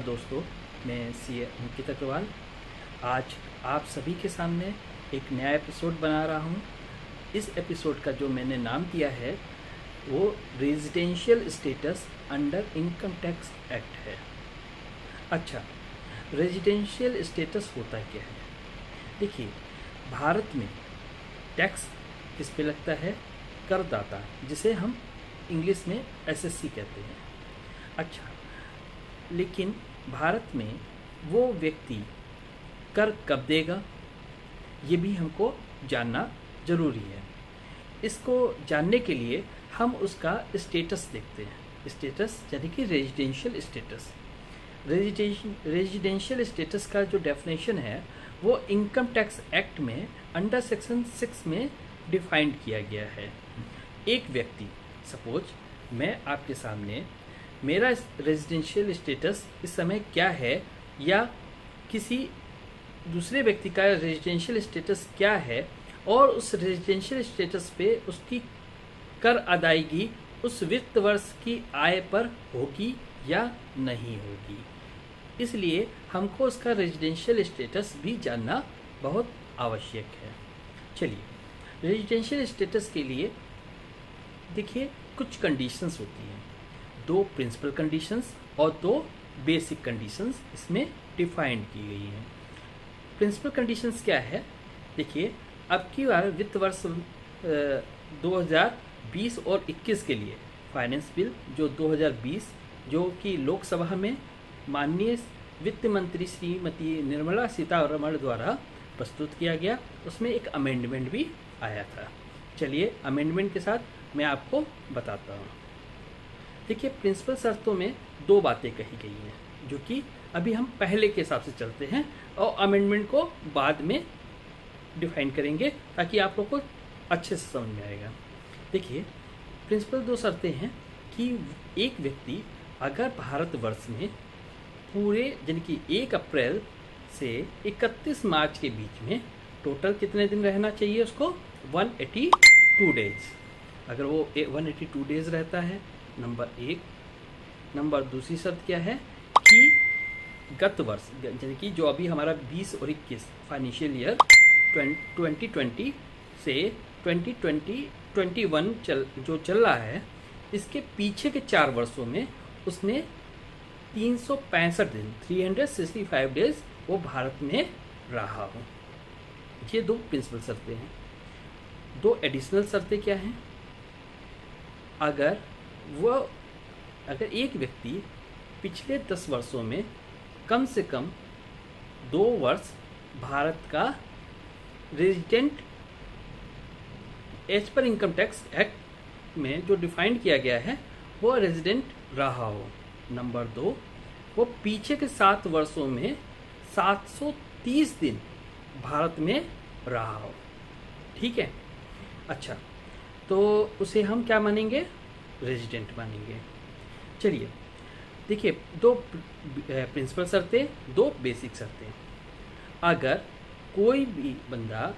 दोस्तों, मैं सी अंकित अग्रवाल आज आप सभी के सामने एक नया एपिसोड बना रहा हूँ। इस एपिसोड का जो मैंने नाम दिया है वो residential status under income tax act है। अच्छा, रेजिडेंशियल स्टेटस होता क्या है? देखिए, भारत में टैक्स किस पे लगता है? करदाता, जिसे हम इंग्लिश में एसएससी कहते हैं। अच्छा, लेकिन भारत में वो व्यक्ति कर कब देगा, ये भी हमको जानना ज़रूरी है। इसको जानने के लिए हम उसका स्टेटस देखते हैं। स्टेटस यानी कि रेजिडेंशियल स्टेटस। रेजिडेंशियल स्टेटस का जो डेफिनेशन है वो इनकम टैक्स एक्ट में अंडर सेक्शन 6 में डिफाइंड किया गया है। एक व्यक्ति, सपोज मैं आपके सामने मेरा रेजिडेंशियल स्टेटस इस समय क्या है या किसी दूसरे व्यक्ति का रेजिडेंशियल स्टेटस क्या है और उस रेजिडेंशियल स्टेटस पे उसकी कर अदायगी उस वित्त वर्ष की आय पर होगी या नहीं होगी। इसलिए हमको उसका रेजिडेंशियल स्टेटस भी जानना बहुत आवश्यक है। चलिए, रेजिडेंशियल स्टेटस के लिए देखिए कुछ कंडीशंस होती हैं। 2 प्रिंसिपल कंडीशंस और 2 बेसिक कंडीशंस इसमें डिफाइंड की गई हैं। प्रिंसिपल कंडीशंस क्या है? देखिए, अब की बार वित्त वर्ष 2020 और 21 के लिए फाइनेंस बिल जो 2020 जो कि लोकसभा में माननीय वित्त मंत्री श्रीमती निर्मला सीतारमण द्वारा प्रस्तुत किया गया, उसमें एक अमेंडमेंट भी आया था। चलिए, अमेंडमेंट के साथ मैं आपको बताता हूँ। देखिए, प्रिंसिपल शर्तों में 2 बातें कही गई हैं, जो कि अभी हम पहले के हिसाब से चलते हैं और अमेंडमेंट को बाद में डिफाइन करेंगे ताकि आप लोग को अच्छे से समझ में आएगा। देखिए, प्रिंसिपल 2 शर्तें हैं कि एक व्यक्ति अगर भारतवर्ष में पूरे यानी कि 1 अप्रैल से 31 मार्च के बीच में टोटल कितने दिन रहना चाहिए उसको? 182 डेज। अगर वो 182 डेज रहता है, नंबर 1। नंबर दूसरी शर्त क्या है कि गत वर्ष यानी कि जो अभी हमारा 20 और 21 फाइनेंशियल ईयर 2020 से 2021 जो चल रहा है, इसके पीछे के 4 वर्षों में उसने 365 दिन 365 डेज वो भारत में रहा हो। ये 2 प्रिंसिपल शर्तें हैं। 2 एडिशनल शर्तें क्या हैं? अगर एक व्यक्ति पिछले 10 वर्षों में कम से कम 2 वर्ष भारत का रेजिडेंट एज पर इनकम टैक्स एक्ट में जो डिफाइंड किया गया है वो रेजिडेंट रहा हो। नंबर 2, वो पीछे के 7 वर्षों में 730 दिन भारत में रहा हो। ठीक है? अच्छा, तो उसे हम क्या मानेंगे? रेजिडेंट मानेंगे। चलिए, देखिए, 2 प्रिंसिपल शर्तें, 2 बेसिक शर्तें। अगर कोई भी बंदा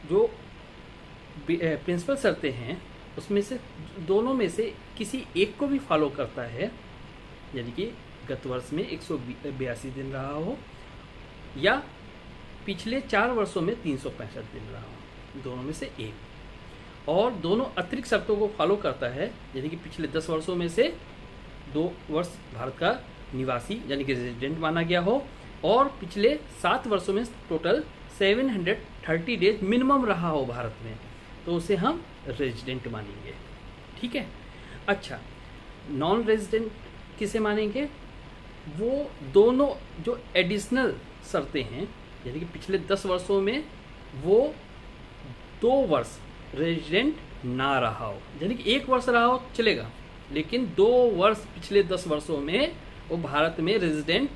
जो प्रिंसिपल शर्तें हैं उसमें से दोनों में से किसी एक को भी फॉलो करता है, यानी कि गत वर्ष में 182 दिन रहा हो या पिछले 4 वर्षों में 365 दिन रहा हो, दोनों में से एक, और दोनों अतिरिक्त शर्तों को फॉलो करता है, यानी कि पिछले 10 वर्षों में से 2 वर्ष भारत का निवासी यानी कि रेजिडेंट माना गया हो और पिछले 7 वर्षों में टोटल 730 डेज मिनिमम रहा हो भारत में, तो उसे हम रेजिडेंट मानेंगे। ठीक है? अच्छा, नॉन रेजिडेंट किसे मानेंगे? वो दोनों जो एडिशनल शर्तें हैं, यानी कि पिछले 10 वर्षों में वो 2 वर्ष रेजिडेंट ना रहा हो, यानी कि 1 वर्ष रहा हो चलेगा, लेकिन 2 वर्ष पिछले 10 वर्षों में वो भारत में रेजिडेंट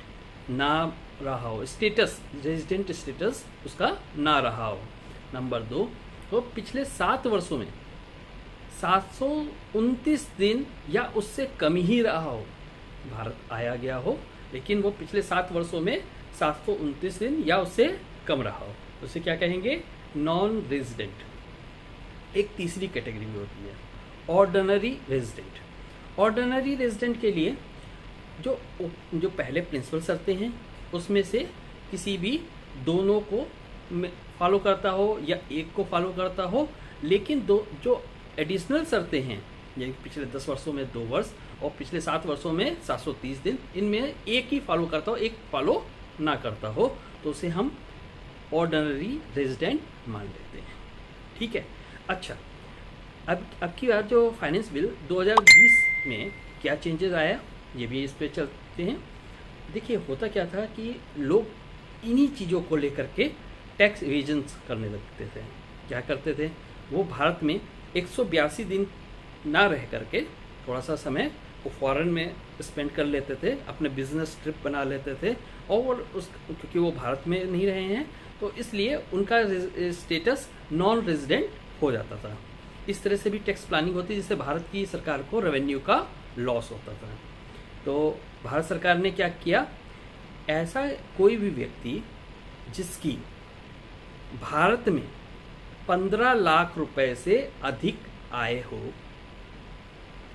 ना रहा हो, स्टेटस रेजिडेंट स्टेटस उसका ना रहा हो। नंबर 2, वो पिछले 7 वर्षों में 729 दिन या उससे कम ही रहा हो, भारत आया गया हो, लेकिन वो पिछले 7 वर्षों में 729 दिन या उससे कम रहा हो, उसे क्या कहेंगे? Non resident. एक तीसरी कैटेगरी में होती है ऑर्डिनरी रेजिडेंट। ऑर्डिनरी रेजिडेंट के लिए जो पहले प्रिंसिपल शर्तें हैं उसमें से किसी भी दोनों को फॉलो करता हो या एक को फॉलो करता हो, लेकिन दो जो एडिशनल शर्तें हैं, यानी पिछले 10 वर्षों में 2 वर्ष और पिछले 7 वर्षों में 730 दिन, इनमें एक ही फॉलो करता हो, एक फॉलो ना करता हो, तो उसे हम ऑर्डिनरी रेजिडेंट मान लेते हैं। ठीक है। अच्छा, अब की बार जो फाइनेंस बिल 2020 में क्या चेंजेस आया, ये भी इस पे चलते हैं। देखिए, होता क्या था कि लोग इन्हीं चीज़ों को लेकर के टैक्स एविजन करने लगते थे। क्या करते थे, वो भारत में 182 दिन ना रह करके थोड़ा सा समय वो फॉरेन में स्पेंड कर लेते थे, अपने बिजनेस ट्रिप बना लेते थे, और क्योंकि वो भारत में नहीं रहे हैं तो इसलिए उनका स्टेटस नॉन रेजिडेंट हो जाता था। इस तरह से भी टैक्स प्लानिंग होती है, जिससे भारत की सरकार को रेवेन्यू का लॉस होता था। तो भारत सरकार ने क्या किया, ऐसा कोई भी व्यक्ति जिसकी भारत में 15 लाख रुपए से अधिक आय हो,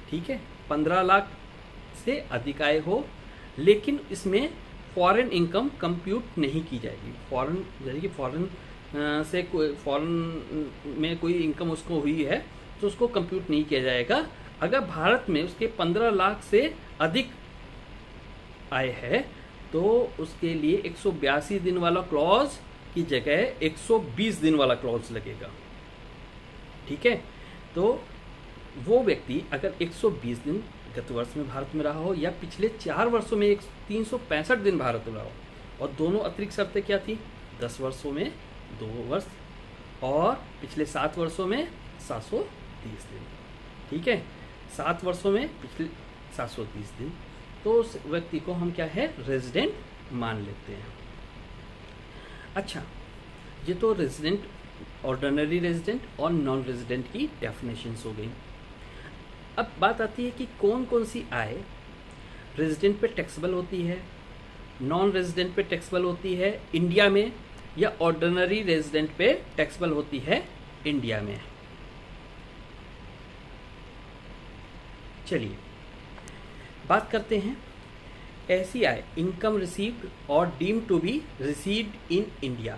ठीक है, 15 लाख से अधिक आय हो, लेकिन इसमें फॉरेन इनकम कंप्यूट नहीं की जाएगी। फॉरेन यानी कि फॉरेन में कोई इनकम उसको हुई है तो उसको कंप्यूट नहीं किया जाएगा। अगर भारत में उसके 15 लाख से अधिक आय है तो उसके लिए 182 दिन वाला क्लॉज की जगह 120 दिन वाला क्लॉज लगेगा। ठीक है। तो वो व्यक्ति अगर 120 दिन गत वर्ष में भारत में रहा हो या पिछले 4 वर्षों में 365 दिन भारत में रहा हो, और दोनों अतिरिक्त शर्तें क्या थी, 10 वर्षों में 2 वर्ष और पिछले 7 वर्षों में 730 दिन। ठीक है, 7 वर्षों में पिछले 730 दिन, तो उस व्यक्ति को हम क्या है, रेजिडेंट मान लेते हैं। अच्छा, ये तो रेजिडेंट, ऑर्डिनरी रेजिडेंट और नॉन रेजिडेंट की डेफिनेशंस हो गई। अब बात आती है कि कौन कौन सी आय रेजिडेंट पे टैक्सेबल होती है, नॉन रेजिडेंट पे टैक्सेबल होती है इंडिया में, या ऑर्डिनरी रेजिडेंट पे टैक्सेबल होती है इंडिया में। चलिए बात करते हैं ऐसी आय, इनकम रिसीव्ड और deemed to be received in India.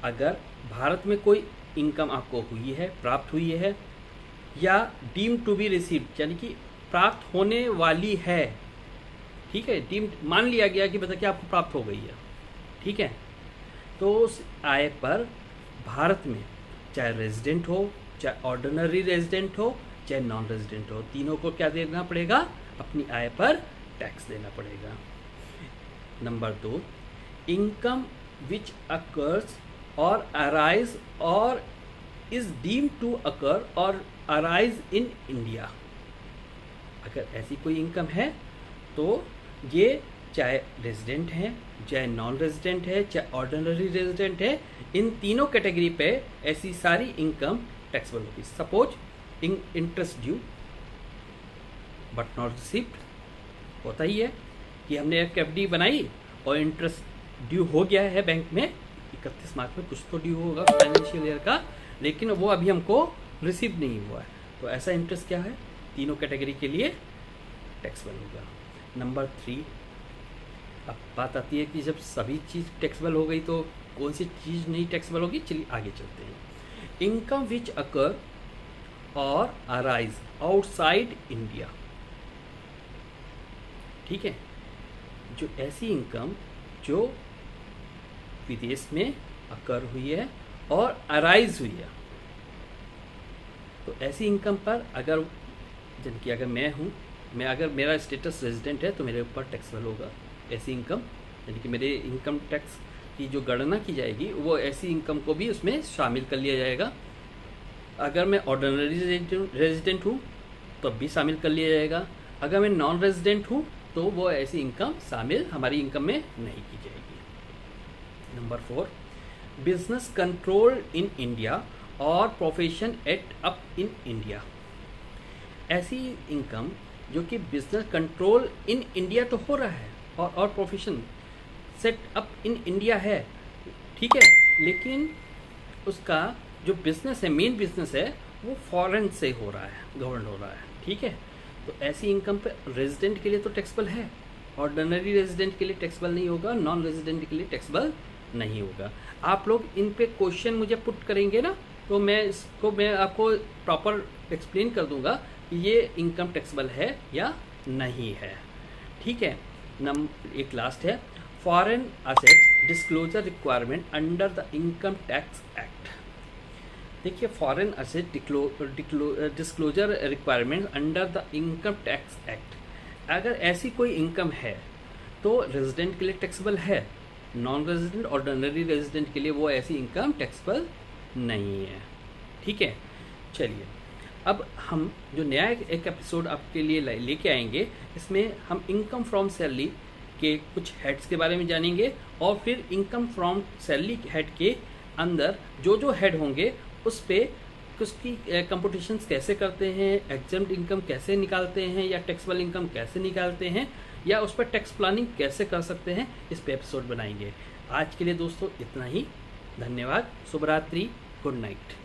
अगर भारत में कोई इनकम आपको हुई है, प्राप्त हुई है, या डीम्ड टू बी रिसीव्ड यानी कि प्राप्त होने वाली है, ठीक है, डीम्ड मान लिया गया कि बता कि आपको प्राप्त हो गई है, ठीक है, तो उस आय पर भारत में चाहे रेजिडेंट हो, चाहे ऑर्डिनरी रेजिडेंट हो, चाहे नॉन रेजिडेंट हो, तीनों को क्या देना पड़ेगा, अपनी आय पर टैक्स देना पड़ेगा। नंबर 2, इनकम विच अकर्स और अराइज और इज डीम्ड टू अकर और अराइज इन इंडिया। अगर ऐसी कोई इनकम है तो ये चाहे रेजिडेंट है, चाहे नॉन रेजिडेंट है, चाहे ऑर्डिनरी रेजिडेंट है, इन तीनों कैटेगरी पे ऐसी सारी इनकम टैक्सेबल होगी। Suppose interest due but not received, होता ही है कि हमने एक एफडी बनाई और इंटरेस्ट ड्यू हो गया है बैंक में, 31 मार्च में कुछ तो ड्यू होगा फाइनेंशियल ईयर का, लेकिन वो अभी हमको रिसीव नहीं हुआ है, तो ऐसा इंटरेस्ट क्या है, तीनों कैटेगरी के लिए टैक्सेबल होगा। नंबर 3, अब बात आती है कि जब सभी चीज़ टैक्सेबल हो गई तो कौन सी चीज़ नहीं टैक्सेबल होगी। चलिए आगे चलते हैं। इनकम विच अकर और अराइज आउटसाइड इंडिया। ठीक है, जो ऐसी इनकम जो विदेश में अकर हुई है और अराइज हुई है, तो ऐसी इनकम पर अगर जन कि अगर मैं हूँ, अगर मेरा स्टेटस रेजिडेंट है तो मेरे ऊपर टैक्सेबल होगा ऐसी इनकम, यानी कि मेरे इनकम टैक्स की जो गणना की जाएगी वो ऐसी इनकम को भी उसमें शामिल कर लिया जाएगा। अगर मैं ऑर्डिनरी रेजिडेंट हूँ तो भी शामिल कर लिया जाएगा। अगर मैं नॉन रेजिडेंट हूँ तो वो ऐसी इनकम शामिल हमारी इनकम में नहीं की जाएगी। Number 4, business control in India और profession at up in India. ऐसी इनकम जो कि बिजनेस कंट्रोल इन इंडिया तो हो रहा है और profession set up in India है, ठीक है, लेकिन उसका जो बिजनेस है, मेन बिजनेस है, वो फॉरेन से हो रहा है, गवर्न हो रहा है, ठीक है। तो ऐसी इनकम पे रेजिडेंट के लिए तो टैक्सेबल है, ऑर्डिनरी रेजिडेंट के लिए टैक्सेबल नहीं होगा, नॉन रेजिडेंट के लिए टैक्सेबल नहीं होगा। आप लोग इन पे क्वेश्चन मुझे पुट करेंगे ना, तो मैं आपको प्रॉपर एक्सप्लेन कर दूंगा कि ये इनकम टैक्सेबल है या नहीं है। ठीक है। एक लास्ट है, foreign asset disclosure requirement under the income tax act. देखिए, foreign asset disclosure requirement under the income tax act, अगर ऐसी कोई इनकम है तो रेजिडेंट के लिए टैक्सेबल है, नॉन रेजिडेंट ऑर्डिनरी रेजिडेंट के लिए वो ऐसी इनकम टैक्सेबल नहीं है। ठीक है। चलिए, अब हम जो नया एक एपिसोड आपके लिए लेके आएंगे, इसमें हम इनकम फ्रॉम सैलरी के कुछ हेड्स के बारे में जानेंगे, और फिर इनकम फ्रॉम सैलरी हेड के अंदर जो जो हेड होंगे उस पे उसकी कंप्यूटेशंस कैसे करते हैं, एग्जम्प्ट इनकम कैसे निकालते हैं, या टैक्सेबल इनकम कैसे निकालते हैं, या उस पर टैक्स प्लानिंग कैसे कर सकते हैं, इस पे एपिसोड बनाएंगे। आज के लिए दोस्तों इतना ही। धन्यवाद। शुभ रात्रि। Good night.